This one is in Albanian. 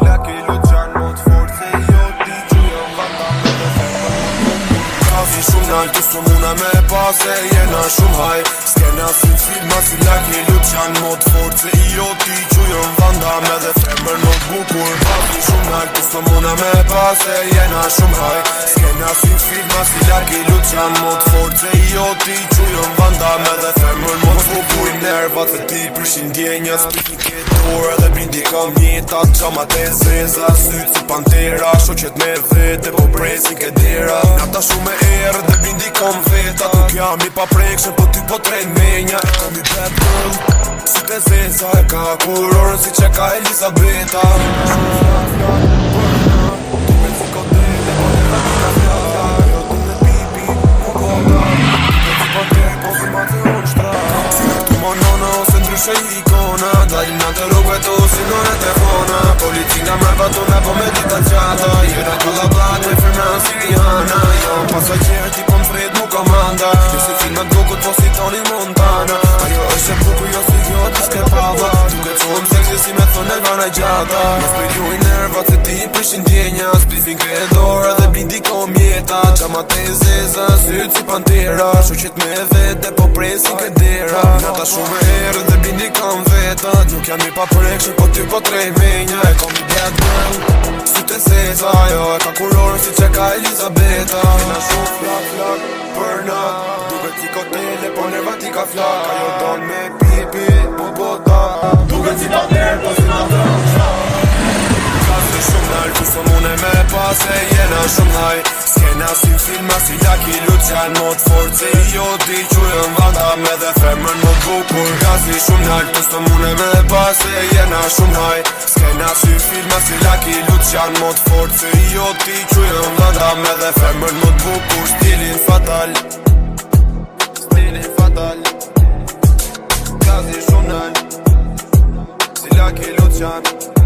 Lucky Lucian mot forse io ti giuro vanda Kazi shumë nalë të së muna me pase jena shumë haj Skena si filma si Lucky Lucian mot forse io ti giuro vanda me dhe femër në bukur Kazi shumë nalë të së muna me pase jena shumë haj Skena si filma si Lucky Lucian mot forse io ti giuro vanda me dhe femër në bukur Nervat e ti prishin djenja Spiki ketor edhe bindi kam njetat Qamat e zeza, sytë si pantera Shoqet me vete, po presin ke dera Nata shumë e erë dhe bindi kam veta Nuk jam i pa prekshën, po ty po tren menja E kom i bad girl, sytë e zeza E ka kurorën si që ka Elisabeta Ndryshe ikona Dalim në të rrugve të si në në telefona Politika me batu me po me dita qata Jera kalla blat me firma siriana Jam pasajqer ti po m'fred mu komanda Jo si filmat dukut po si Tony Montana Ajo është e bukur jo si jo t'i s'ke pava Duke qom seksi si me thonë Elvana gjata Mas për ju i nervat se ti prishin djenja Splifin kredor edhe blindi kom jeta Qamat e zeza, sytë si pantera Shoqet me vete po presin ke dera Nata shumë erë dhe bindi kam vetat Nuk jam i pa prekshën po ty po trej menja E kom i bad girl Sytë e zeza Jo e ka kurorën si që ka Elisabeta Jena shumë flak për nat Duket si kotele po nerva ti ka flak Ajo don me pipi po bota Duket si pa nerv po si na flak Kasë shumë nalë ku së mune me pase jena shumë haj Skena si filma si Lucky Lucian mot force jo ti qujën vanda me dhe femër në bukur Kasë shumë nalë ku së mune me pase jena shumë haj Skena si filma si Lucky Lucian mot force jo ti qujën vanda me dhe femër në bukur Stilin fatal Stilin fatal Kasë shumë nalë si Lucky Lucian